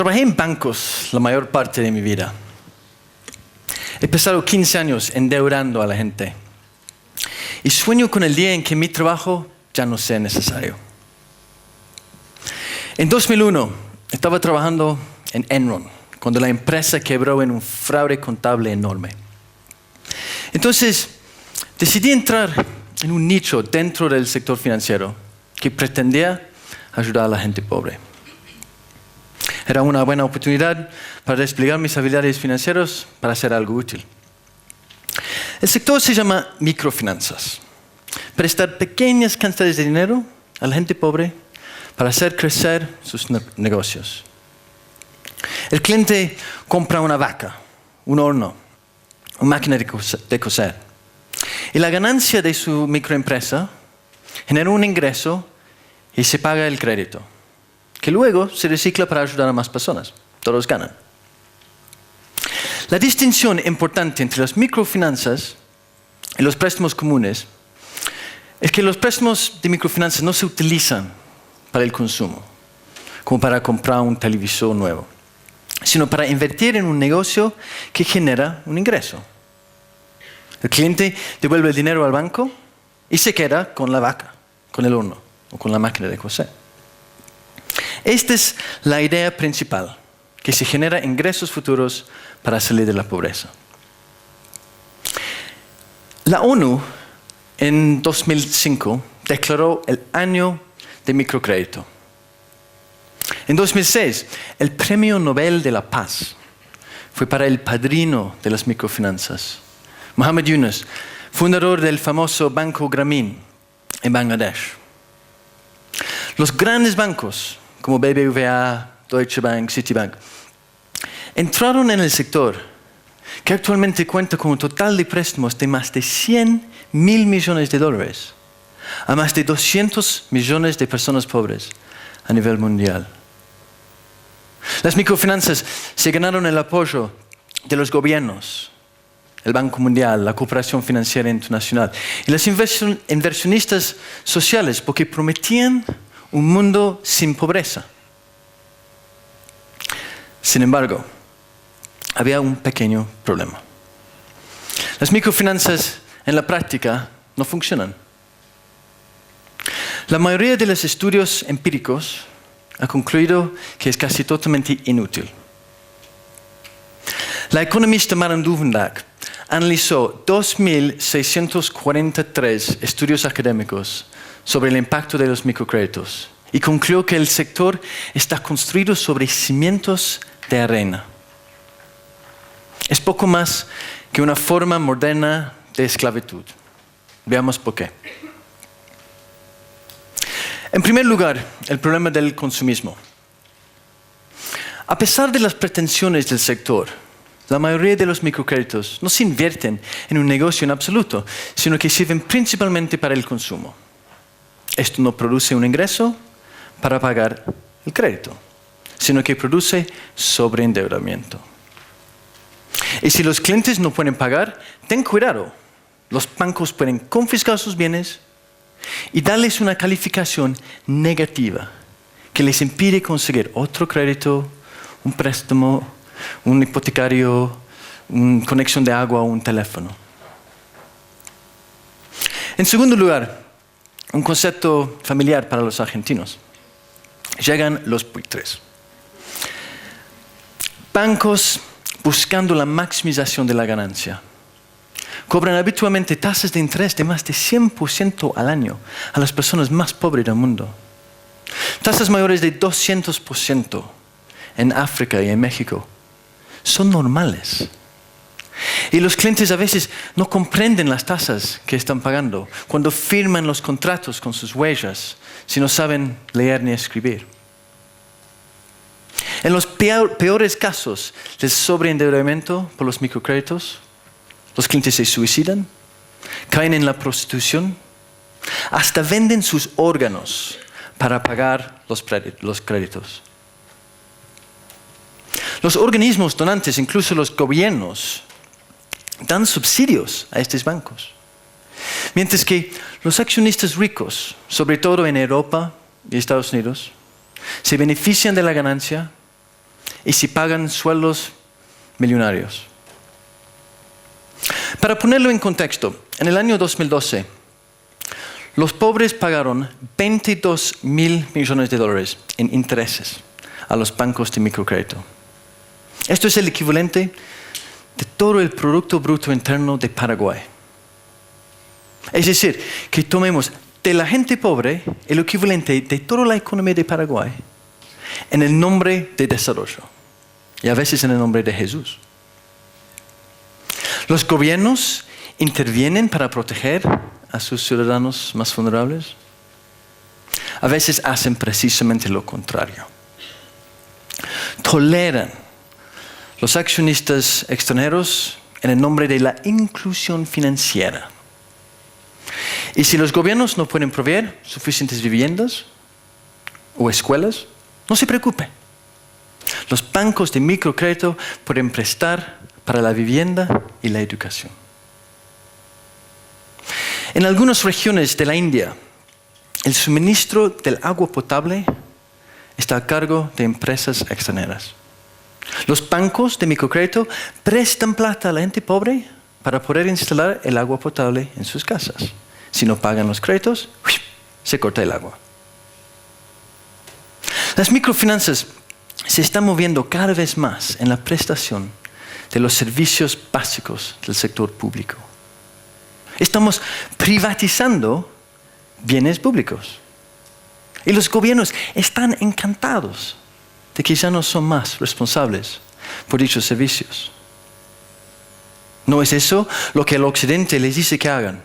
Trabajé en bancos la mayor parte de mi vida. He pasado 15 años endeudando a la gente. Y sueño con el día en que mi trabajo ya no sea necesario. En 2001 estaba trabajando en Enron, cuando la empresa quebró en un fraude contable enorme. Entonces, decidí entrar en un nicho dentro del sector financiero que pretendía ayudar a la gente pobre. Era una buena oportunidad para desplegar mis habilidades financieras para hacer algo útil. El sector se llama microfinanzas. Prestar pequeñas cantidades de dinero a la gente pobre para hacer crecer sus negocios. El cliente compra una vaca, un horno, una máquina de coser. Y la ganancia de su microempresa genera un ingreso y se paga el crédito, que luego se recicla para ayudar a más personas. Todos ganan. La distinción importante entre las microfinanzas y los préstamos comunes es que los préstamos de microfinanzas no se utilizan para el consumo, como para comprar un televisor nuevo, sino para invertir en un negocio que genera un ingreso. El cliente devuelve el dinero al banco y se queda con la vaca, con el horno o con la máquina de coser. Esta es la idea principal, que se genera ingresos futuros para salir de la pobreza. La ONU en 2005 declaró el año de microcrédito. En 2006, el Premio Nobel de la Paz fue para el padrino de las microfinanzas, Muhammad Yunus, fundador del famoso Banco Grameen en Bangladesh. Los grandes bancos como BBVA, Deutsche Bank, Citibank, entraron en el sector que actualmente cuenta con un total de préstamos de más de 100.000 millones de dólares a más de 200 millones de personas pobres a nivel mundial. Las microfinanzas se ganaron el apoyo de los gobiernos, el Banco Mundial, la Cooperación Financiera Internacional y los inversionistas sociales porque prometían un mundo sin pobreza. Sin embargo, había un pequeño problema. Las microfinanzas en la práctica no funcionan. La mayoría de los estudios empíricos ha concluido que es casi totalmente inútil. La economista Maren Duvendag analizó 2.643 estudios académicos sobre el impacto de los microcréditos y concluyó que el sector está construido sobre cimientos de arena. Es poco más que una forma moderna de esclavitud. Veamos por qué. En primer lugar, el problema del consumismo. A pesar de las pretensiones del sector, la mayoría de los microcréditos no se invierten en un negocio en absoluto, sino que sirven principalmente para el consumo. Esto no produce un ingreso para pagar el crédito, sino que produce sobreendeudamiento. Y si los clientes no pueden pagar, ten cuidado. Los bancos pueden confiscar sus bienes y darles una calificación negativa que les impide conseguir otro crédito, un préstamo, un hipotecario, una conexión de agua o un teléfono. En segundo lugar, un concepto familiar para los argentinos. Llegan los buitres. Bancos buscando la maximización de la ganancia. Cobran habitualmente tasas de interés de más de 100% al año a las personas más pobres del mundo. Tasas mayores de 200% en África y en México. Son normales. Y los clientes a veces no comprenden las tasas que están pagando cuando firman los contratos con sus huellas si no saben leer ni escribir. En los peores casos de sobreendeudamiento por los microcréditos, los clientes se suicidan, caen en la prostitución, hasta venden sus órganos para pagar los créditos. Los organismos donantes, incluso los gobiernos, dan subsidios a estos bancos. Mientras que los accionistas ricos, sobre todo en Europa y Estados Unidos, se benefician de la ganancia y si pagan sueldos millonarios. Para ponerlo en contexto, en el año 2012, los pobres pagaron 22.000 millones de dólares en intereses a los bancos de microcrédito. Esto es el equivalente de todo el Producto Bruto Interno de Paraguay. Es decir, que tomemos de la gente pobre el equivalente de toda la economía de Paraguay en el nombre de desarrollo y a veces en el nombre de Jesús. Los gobiernos intervienen para proteger a sus ciudadanos más vulnerables. A veces hacen precisamente lo contrario. Toleran los accionistas extranjeros en el nombre de la inclusión financiera. Y si los gobiernos no pueden proveer suficientes viviendas o escuelas, no se preocupe. Los bancos de microcrédito pueden prestar para la vivienda y la educación. En algunas regiones de la India, el suministro del agua potable está a cargo de empresas extranjeras. Los bancos de microcrédito prestan plata a la gente pobre para poder instalar el agua potable en sus casas. Si no pagan los créditos, se corta el agua. Las microfinanzas se están moviendo cada vez más en la prestación de los servicios básicos del sector público. Estamos privatizando bienes públicos. Y los gobiernos están encantados de que ya no son más responsables por dichos servicios. ¿No es eso lo que el Occidente les dice que hagan?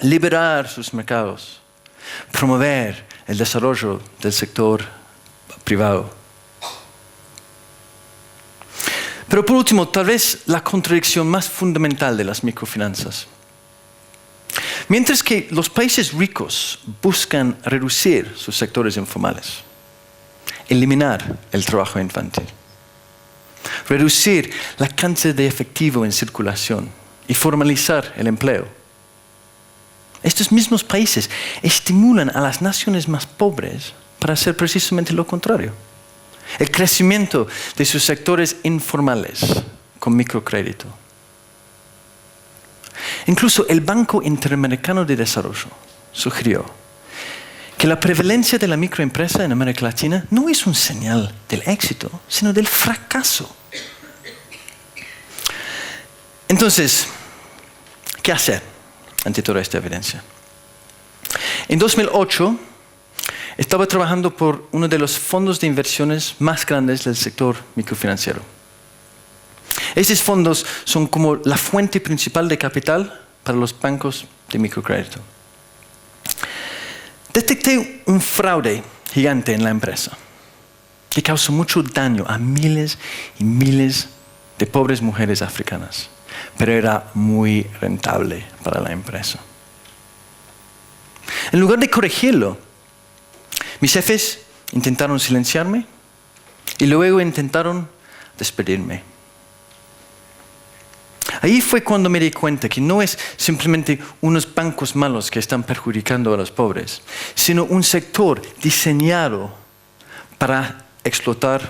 Liberar sus mercados, promover el desarrollo del sector privado. Pero por último, tal vez la contradicción más fundamental de las microfinanzas. Mientras que los países ricos buscan reducir sus sectores informales, eliminar el trabajo infantil, reducir la cantidad de efectivo en circulación y formalizar el empleo, estos mismos países estimulan a las naciones más pobres para hacer precisamente lo contrario. El crecimiento de sus sectores informales con microcrédito. Incluso el Banco Interamericano de Desarrollo sugirió que la prevalencia de la microempresa en América Latina no es un señal del éxito, sino del fracaso. Entonces, ¿qué hacer ante toda esta evidencia? En 2008, estaba trabajando por uno de los fondos de inversiones más grandes del sector microfinanciero. Estos fondos son como la fuente principal de capital para los bancos de microcrédito. Detecté un fraude gigante en la empresa que causó mucho daño a miles y miles de pobres mujeres africanas, pero era muy rentable para la empresa. En lugar de corregirlo, mis jefes intentaron silenciarme y luego intentaron despedirme. Ahí fue cuando me di cuenta que no es simplemente unos bancos malos que están perjudicando a los pobres, sino un sector diseñado para explotar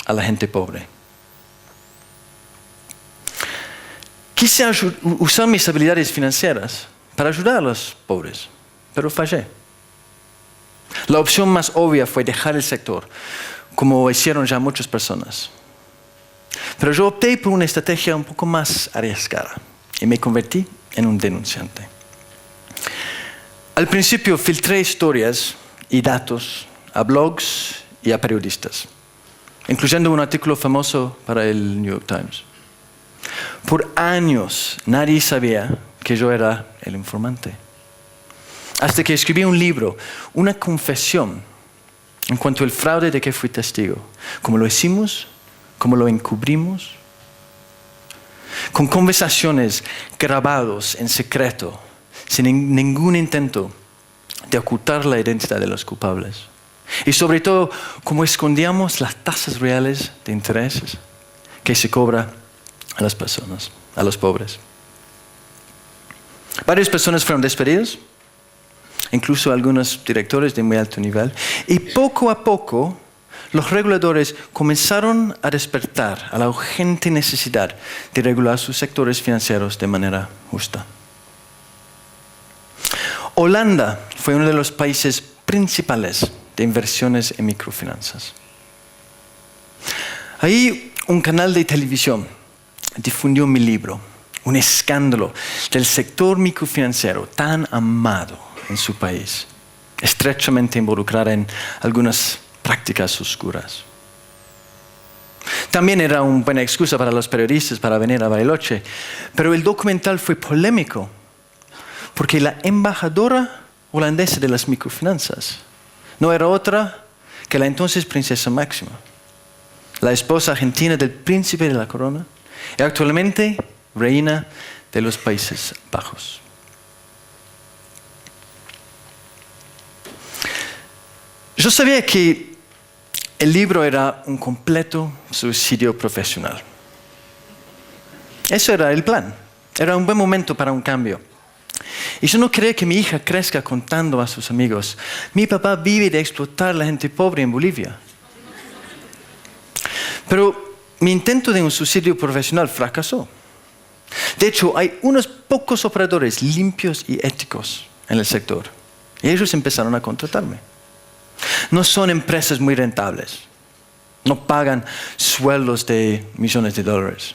a la gente pobre. Quise usar mis habilidades financieras para ayudar a los pobres, pero fallé. La opción más obvia fue dejar el sector, como hicieron ya muchas personas. Pero yo opté por una estrategia un poco más arriesgada y me convertí en un denunciante. Al principio filtré historias y datos a blogs y a periodistas, incluyendo un artículo famoso para el New York Times. Por años nadie sabía que yo era el informante. Hasta que escribí un libro, una confesión en cuanto al fraude de que fui testigo. Cómo lo hicimos, cómo lo encubrimos, con conversaciones grabadas en secreto, sin ningún intento de ocultar la identidad de los culpables. Y sobre todo, cómo escondíamos las tasas reales de intereses que se cobra a las personas, a los pobres. Varias personas fueron despedidas, incluso algunos directores de muy alto nivel, y poco a poco los reguladores comenzaron a despertar a la urgente necesidad de regular sus sectores financieros de manera justa. Holanda fue uno de los países principales de inversiones en microfinanzas. Ahí un canal de televisión difundió mi libro, un escándalo del sector microfinanciero tan amado en su país, estrechamente involucrada en algunas prácticas oscuras. También era una buena excusa para los periodistas para venir a Bariloche, pero el documental fue polémico porque la embajadora holandesa de las microfinanzas no era otra que la entonces princesa Máxima, la esposa argentina del príncipe de la corona y actualmente reina de los Países Bajos. Yo sabía que el libro era un completo suicidio profesional. Eso era el plan. Era un buen momento para un cambio. Y yo no quería que mi hija crezca contando a sus amigos: mi papá vive de explotar a la gente pobre en Bolivia. Pero mi intento de un suicidio profesional fracasó. De hecho, hay unos pocos operadores limpios y éticos en el sector. Y ellos empezaron a contratarme. No son empresas muy rentables. No pagan sueldos de millones de dólares.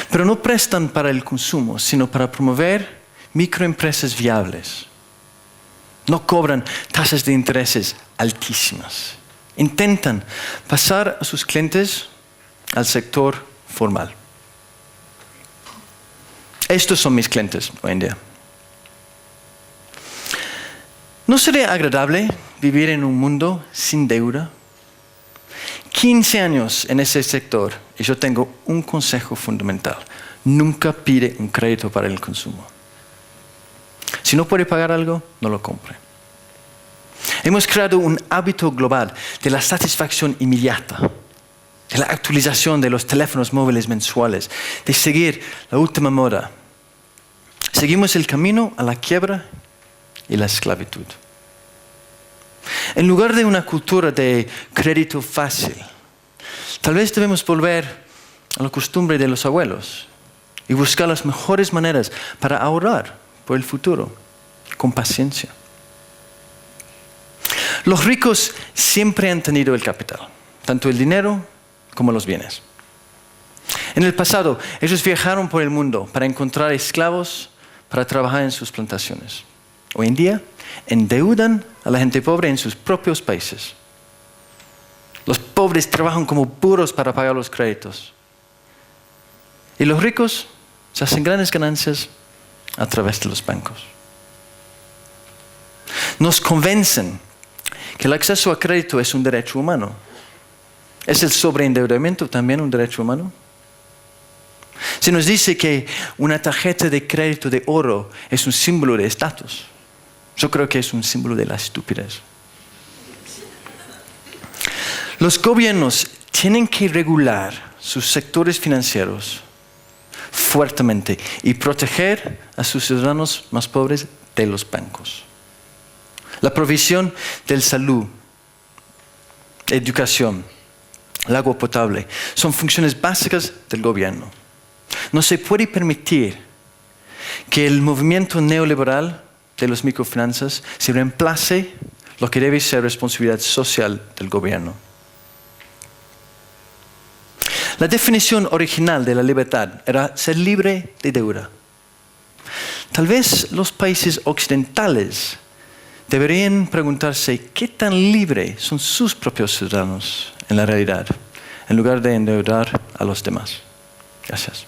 Pero no prestan para el consumo, sino para promover microempresas viables. No cobran tasas de intereses altísimas. Intentan pasar a sus clientes al sector formal. Estos son mis clientes hoy en día. ¿No sería agradable vivir en un mundo sin deuda? 15 años en ese sector y yo tengo un consejo fundamental: nunca pide un crédito para el consumo. Si no puede pagar algo, no lo compre. Hemos creado un hábito global de la satisfacción inmediata, de la actualización de los teléfonos móviles mensuales, de seguir la última moda. Seguimos el camino a la quiebra y la esclavitud. En lugar de una cultura de crédito fácil, tal vez debemos volver a la costumbre de los abuelos y buscar las mejores maneras para ahorrar por el futuro, con paciencia. Los ricos siempre han tenido el capital, tanto el dinero como los bienes. En el pasado, ellos viajaron por el mundo para encontrar esclavos para trabajar en sus plantaciones. Hoy en día, endeudan a la gente pobre en sus propios países. Los pobres trabajan como burros para pagar los créditos. Y los ricos se hacen grandes ganancias a través de los bancos. Nos convencen que el acceso a crédito es un derecho humano. ¿Es el sobreendeudamiento también un derecho humano? Se nos dice que una tarjeta de crédito de oro es un símbolo de estatus. Yo creo que es un símbolo de la estupidez. Los gobiernos tienen que regular sus sectores financieros fuertemente y proteger a sus ciudadanos más pobres de los bancos. La provisión de salud, educación, el agua potable son funciones básicas del gobierno. No se puede permitir que el movimiento neoliberal de las microfinanzas se reemplace lo que debe ser responsabilidad social del gobierno. La definición original de la libertad era ser libre de deuda. Tal vez los países occidentales deberían preguntarse qué tan libres son sus propios ciudadanos en la realidad, en lugar de endeudar a los demás. Gracias.